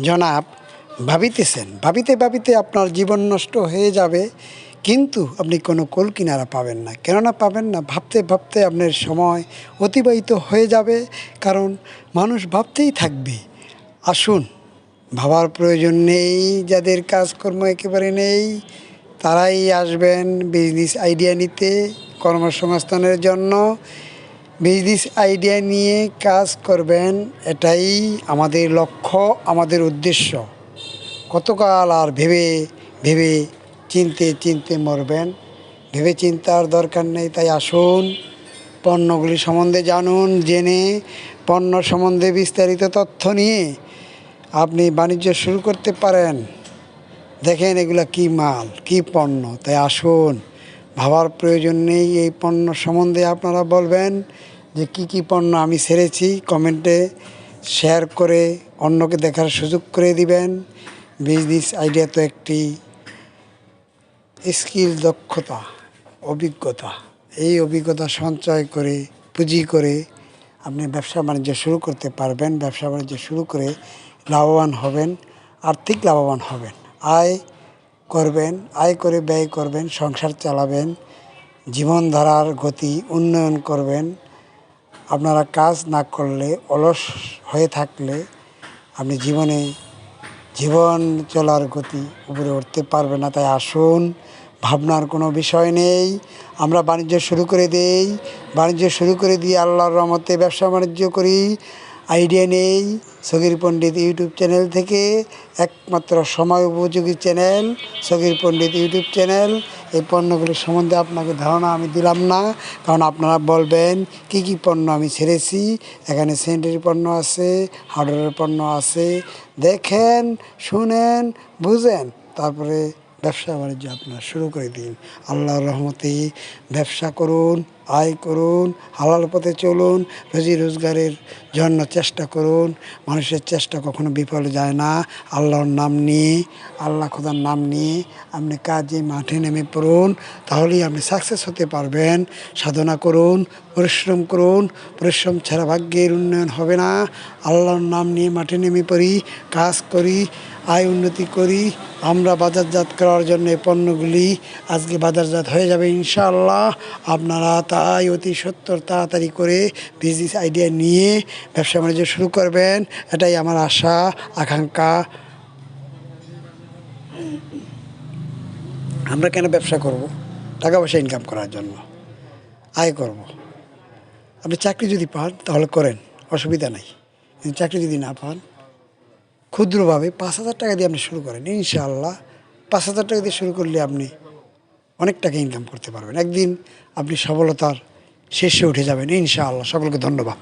জনাব ভাবিতেছেন, ভাবিতে ভাবিতে আপনার জীবন নষ্ট হয়ে যাবে, কিন্তু আপনি কোনো কুল কিনারা পাবেন না। কেননা পাবেন না? ভাবতে ভাবতে আপনার সময় অতিবাহিত হয়ে যাবে, কারণ মানুষ ভাবতেই থাকবে। আসুন, ভাবার প্রয়োজন নেই। যাদের কাজকর্ম একেবারে নেই তারাই আসবেন বিজনেস আইডিয়া নিতে, কর্মসংস্থানের জন্য। বিজনেস আইডিয়া নিয়ে কাজ করবেন, এটাই আমাদের লক্ষ্য, আমাদের উদ্দেশ্য। কতকাল আর ভেবে ভেবে চিনতে চিনতে মরবেন? ভেবে চিন্তার দরকার নেই। তাই আসুন, পণ্যগুলি সম্বন্ধে জানুন, জেনে পণ্য সম্বন্ধে বিস্তারিত তথ্য নিয়ে আপনি বাণিজ্য শুরু করতে পারেন। দেখেন এগুলো কী মাল, কী পণ্য। তাই আসুন, ভাবার প্রয়োজন নেই। এই পণ্য সম্বন্ধে আপনারা বলবেন যে কী কী পণ্য আমি ছেড়েছি, কমেন্টে শেয়ার করে অন্যকে দেখার সুযোগ করে দিবেন। বিজনেস আইডিয়া তো একটি স্কিল, দক্ষতা, অভিজ্ঞতা। এই অভিজ্ঞতা সঞ্চয় করে, পুঁজি করে আপনি ব্যবসা বাণিজ্য শুরু করতে পারবেন। ব্যবসা বাণিজ্য শুরু করে লাভবান হবেন, আর্থিক লাভবান হবেন। আয় করবেন, আয় করে ব্যয় করবেন, সংসার চালাবেন, জীবনধারার গতি উন্নয়ন করবেন। আপনারা কাজ না করলে, অলস হয়ে থাকলে আপনি জীবন চলার গতি উপরে উঠতে পারবে না। তাই আসুন, ভাবনার কোনো বিষয় নেই। আমরা বাণিজ্য শুরু করে দেই, বাণিজ্য শুরু করে দিয়ে আল্লাহর রহমতে ব্যবসা বাণিজ্য করি। আইডিয়া নেই সগির পণ্ডিত ইউটিউব চ্যানেল থেকে, একমাত্র সময় উপযোগী চ্যানেল সগির পণ্ডিত ইউটিউব চ্যানেল। এই পণ্যগুলির সম্বন্ধে আপনাকে ধারণা আমি দিলাম না, কারণ আপনারা বলবেন কি কি পণ্য আমি ছেড়েছি। এখানে স্যানিটারি পণ্য আছে, হার্ডওয়্যারের পণ্য আছে। দেখেন, শুনেন, বুঝেন, তারপরে ব্যবসা বাণিজ্য আপনারা শুরু করে দিন। আল্লাহর রহমতে ব্যবসা করুন, আয় করুন, হালাল পথে চলুন, রুজি রোজগারের জন্য চেষ্টা করুন। মানুষের চেষ্টা কখনো বিফলে যায় না। আল্লাহর নাম নিয়ে, আল্লাহ খোদার নাম নিয়ে আপনি কাজে মাঠে নেমে পড়ুন, তাহলেই আপনি সাকসেস হতে পারবেন। সাধনা করুন, পরিশ্রম করুন। পরিশ্রম ছাড়া ভাগ্যের উন্নয়ন হবে না। আল্লাহর নাম নিয়ে মাঠে নেমে পড়ি, কাজ করি, আয় উন্নতি করি। আমরা বাজারজাত করার জন্য এই পণ্যগুলি আজকে বাজারজাত হয়ে যাবে ইনশাআল্লাহ। আপনারা তাই অতি সত্বর তাড়াতাড়ি করে বিজনেস আইডিয়া নিয়ে ব্যবসা বাণিজ্য শুরু করবেন, এটাই আমার আশা, আকাঙ্ক্ষা। আমরা কেন ব্যবসা করব? টাকা পয়সা ইনকাম করার জন্য, আয় করব। আপনি চাকরি যদি পান তাহলে করেন, অসুবিধা নাই। কিন্তু চাকরি যদি না পান, ক্ষুদ্রভাবে 5,000 টাকা দিয়ে আপনি শুরু করেন, ইনশাআল্লাহ 5,000 টাকা দিয়ে শুরু করলে আপনি অনেক টাকা ইনকাম করতে পারবেন। একদিন আপনি সফলতার শীর্ষে উঠে যাবেন ইনশাআল্লাহ। সকলকে ধন্যবাদ।